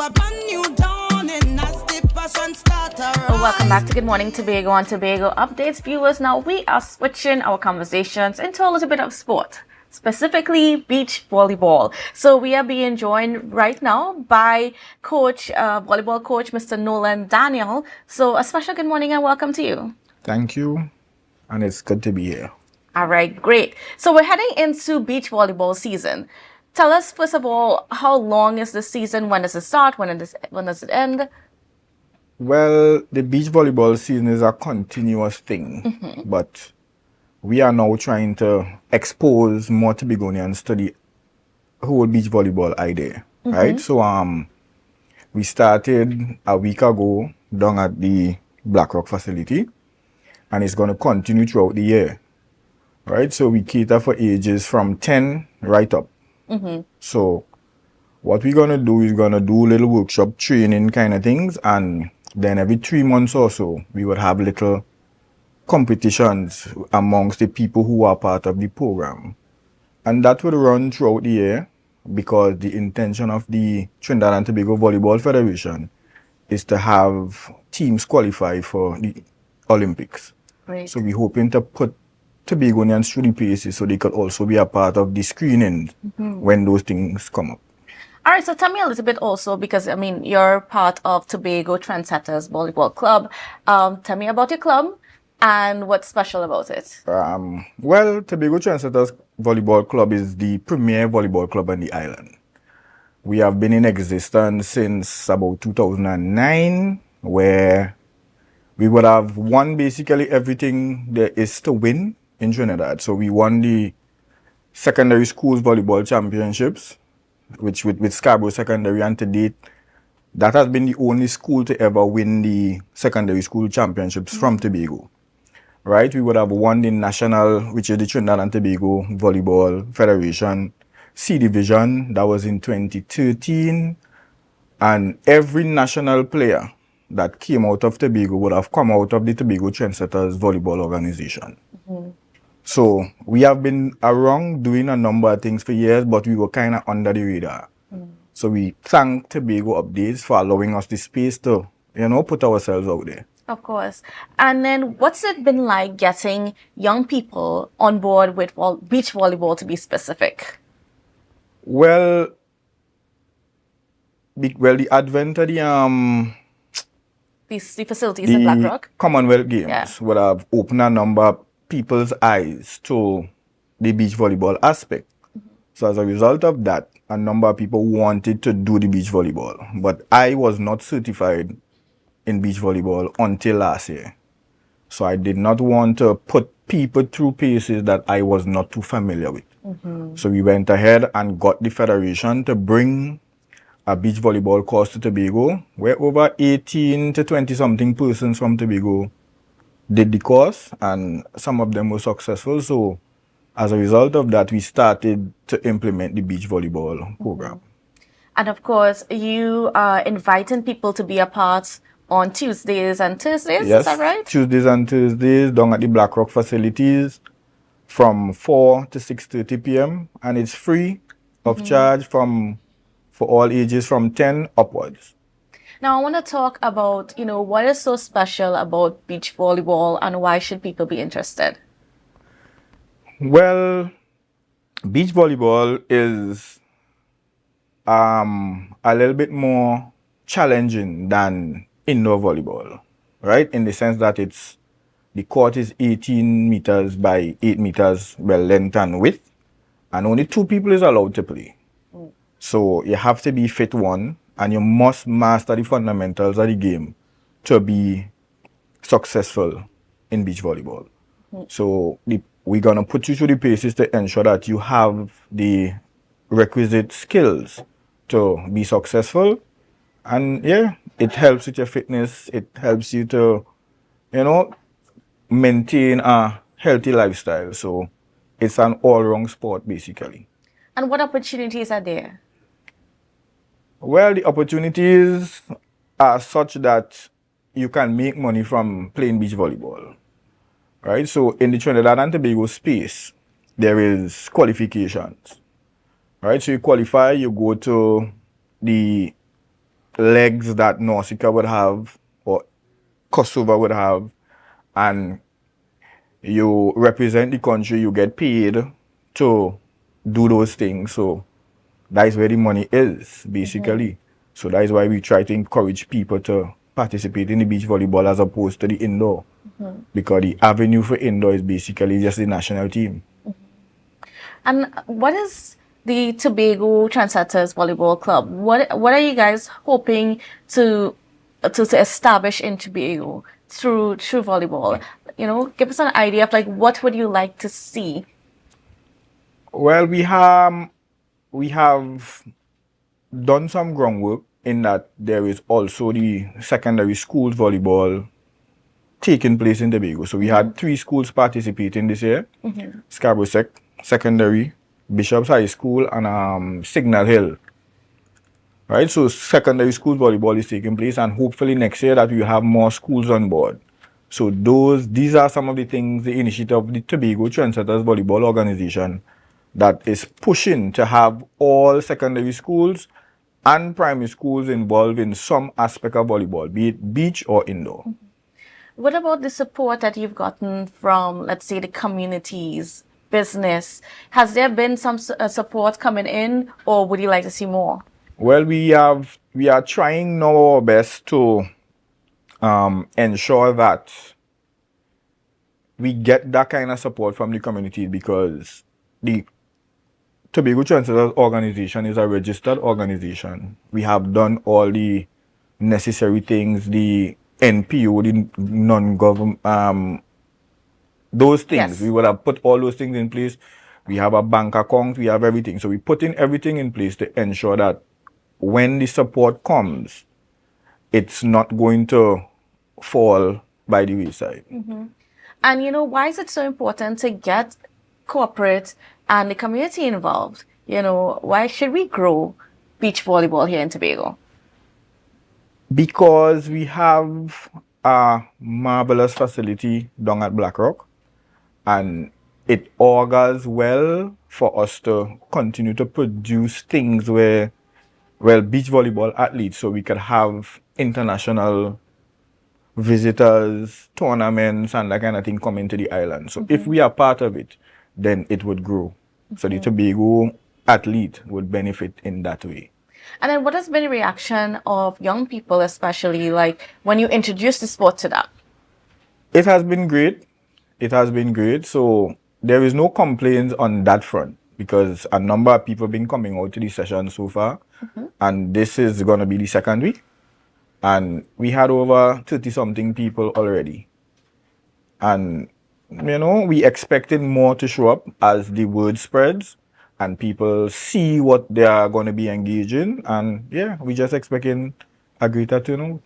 a brand new dawning as the passion starter. Welcome back to Good Morning Tobago on Tobago Updates. Viewers, now we are switching our conversations into a little bit of sport, specifically beach volleyball. So we are being joined right now by volleyball coach, Mr. Nolan Daniel. So a special good morning and welcome to you. Thank you, and it's good to be here. All right, great. So we're heading into beach volleyball season. Tell us, first of all, how long is the season? When does it start? When does it end? Well, the beach volleyball season is a continuous thing, but we are now trying to expose more Tobagonians to the whole beach volleyball idea, right? So we started a week ago down at the Blackrock facility, and it's going to continue throughout the year, right? So we cater for ages from 10 right up. So what we're going to do is going to do little workshop training kind of things, and then every 3 months or so, we would have little competitions amongst the people who are part of the program. And that would run throughout the year because the intention of the Trinidad and Tobago Volleyball Federation is to have teams qualify for the Olympics. Great. So we're hoping to put Tobagonians through the paces so they could also be a part of the screening when those things come up. All right, so tell me a little bit also, because, I mean, you're part of Tobago Trendsetters Volleyball Club. Tell me about your club and what's special about it. Well, Tobago Trendsetters Volleyball Club is the premier volleyball club on the island. We have been in existence since about 2009, where we would have won basically everything there is to win in Trinidad. So we won the secondary schools volleyball championships, which with Scarborough Secondary, and to date, that has been the only school to ever win the secondary school championships from Tobago. Right? We would have won the national, which is the Trinidad and Tobago Volleyball Federation C Division. That was in 2013. And every national player that came out of Tobago would have come out of the Tobago Trendsetters Volleyball Organization. So we have been around doing a number of things for years, but we were kind of under the radar. So we thank Tobago Updates for allowing us the space to, put ourselves out there. Of course. And then what's it been like getting young people on board with beach volleyball, to be specific? Well, the advent of The facilities in Blackrock? Commonwealth Games would have opened a number of people's eyes to the beach volleyball aspect. So as a result of that, a number of people wanted to do the beach volleyball. But I was not certified in beach volleyball until last year. So I did not want to put people through paces that I was not too familiar with. So we went ahead and got the federation to bring a beach volleyball course to Tobago, where over 18 to 20 something persons from Tobago did the course, and some of them were successful. So as a result of that, we started to implement the beach volleyball program. And of course, you are inviting people to be a part on Tuesdays and Thursdays, Yes, is that right? Tuesdays and Thursdays down at the Blackrock facilities from 4 to 6:30 p.m. and it's free of charge for all ages from 10 upwards. Now, I want to talk about, what is so special about beach volleyball and why should people be interested? Well, beach volleyball is a little bit more challenging than indoor volleyball, right? In the sense that the court is 18 meters by 8 meters, length and width, and only 2 people is allowed to play. So you have to be fit, one, and you must master the fundamentals of the game to be successful in beach volleyball. So we're going to put you through the paces to ensure that you have the requisite skills to be successful. And it helps with your fitness. It helps you to, maintain a healthy lifestyle. So it's an all-round sport, basically. And what opportunities are there? Well, the opportunities are such that you can make money from playing beach volleyball, right? So in the Trinidad and Tobago space, there is qualifications, right? So you qualify, you go to the legs that Nausicaa would have or Kosovo would have, and you represent the country, you get paid to do those things. So that is where the money is, basically. So that is why we try to encourage people to participate in the beach volleyball as opposed to the indoor. Because the avenue for indoor is basically just the national team. And what is the Tobago Trendsetters Volleyball Club? What are you guys hoping to establish in Tobago through volleyball? You know, give us an idea of like what would you like to see? Well, we have done some groundwork in that there is also the secondary schools volleyball taking place in Tobago. So we had 3 schools participating this year. Scarborough Secondary, Bishop's High School, and Signal Hill. Right, so secondary school volleyball is taking place, and hopefully next year that we have more schools on board. So these are some of the things, the initiative of the Tobago Trendsetters Volleyball Organization that is pushing to have all secondary schools and primary schools involved in some aspect of volleyball, be it beach or indoor. What about the support that you've gotten from, let's say, the communities, business? Has there been some support coming in, or would you like to see more? Well, we are trying now our best to ensure that we get that kind of support from the community, because the Tobago Trendsetters organization is a registered organization. We have done all the necessary things, the NPO, the non-government, those things. Yes. We would have put all those things in place. We have a bank account, we have everything. So we put in everything in place to ensure that when the support comes, it's not going to fall by the wayside. And you know, why is it so important to get corporate and the community involved? You know, why should we grow beach volleyball here in Tobago? Because we have a marvelous facility down at Blackrock, and it augurs well for us to continue to produce things where, well, beach volleyball athletes, so we could have international visitors, tournaments, and that kind of thing coming to the island. So if we are part of it, then it would grow. So the Tobago athlete would benefit in that way. And then what has been the reaction of young people, especially like when you introduce the sport to them? It has been great. It has been great. So there is no complaints on that front, because a number of people have been coming out to the session so far. And this is going to be the second week. And we had over 30-something people already. And, you know, we expected more to show up as the word spreads and people see what they are going to be engaging. And, yeah, we just expecting a greater turnout.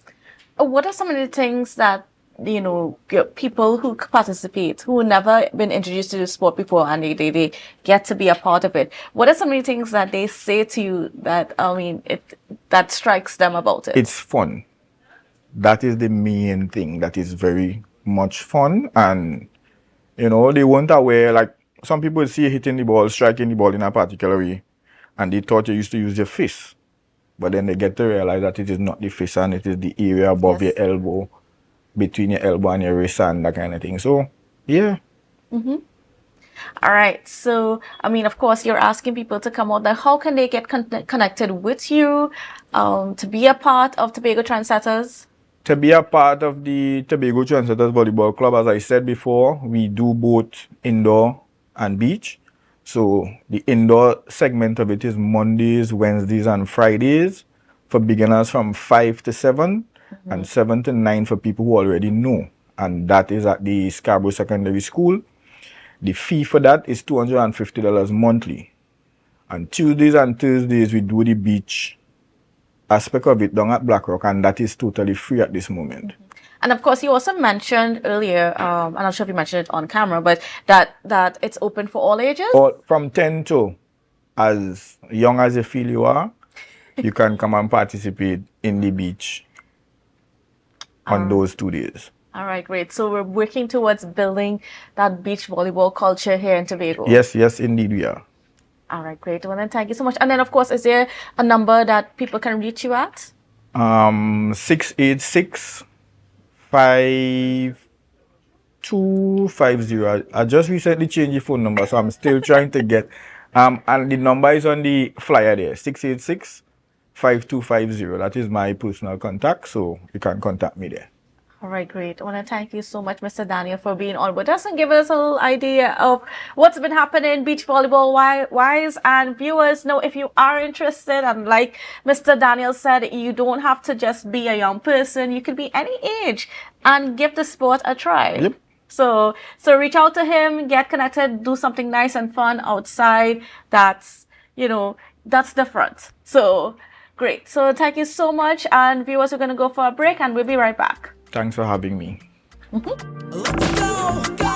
What are some of the things that, you know, people who participate, who never been introduced to the sport before and they get to be a part of it, what are some of the things that they say to you that, I mean, that strikes them about it? It's fun. That is the main thing. That is very much fun. And, you know, they weren't aware, like, some people see you hitting the ball, striking the ball in a particular way, and they thought you used to use your fist. But then they get to realize that it is not the fist, and it is the area above your elbow, between your elbow and your wrist, and that kind of thing. So, yeah. All right. So, I mean, of course, you're asking people to come out there. How can they get connected with you to be a part of Tobago Trendsetters? To be a part of the Tobago Trendsetters Volleyball Club, as I said before, we do both indoor and beach. So the indoor segment of it is Mondays, Wednesdays, and Fridays for beginners from 5 to 7 and 7 to 9 for people who already know. And that is at the Scarborough Secondary School. The fee for that is $250 monthly. And Tuesdays and Thursdays, we do the beach aspect of it down at Blackrock, and that is totally free at this moment. And of course, you also mentioned earlier, I'm not sure if you mentioned it on camera, but that it's open for all ages? Or from 10 to as young as you feel you are, you can come and participate in the beach on those 2 days. All right, great. So we're working towards building that beach volleyball culture here in Tobago. Yes, indeed we are. All right, great. Well, then thank you so much. And then, of course, is there a number that people can reach you at? 686 5250. I just recently changed the phone number, so I'm still trying to get. And the number is on the flyer there, 686 5250. That is my personal contact, so you can contact me there. All right, great. I want to thank you so much, Mr. Daniel, for being on with us and giving us a little idea of what's been happening beach volleyball wise. And viewers, know if you are interested, and like Mr. Daniel said, you don't have to just be a young person. You could be any age and give the sport a try. Yep. So reach out to him, get connected, do something nice and fun outside. That's different. So great. So thank you so much. And viewers, we're going to go for a break and we'll be right back. Thanks for having me. Let's go.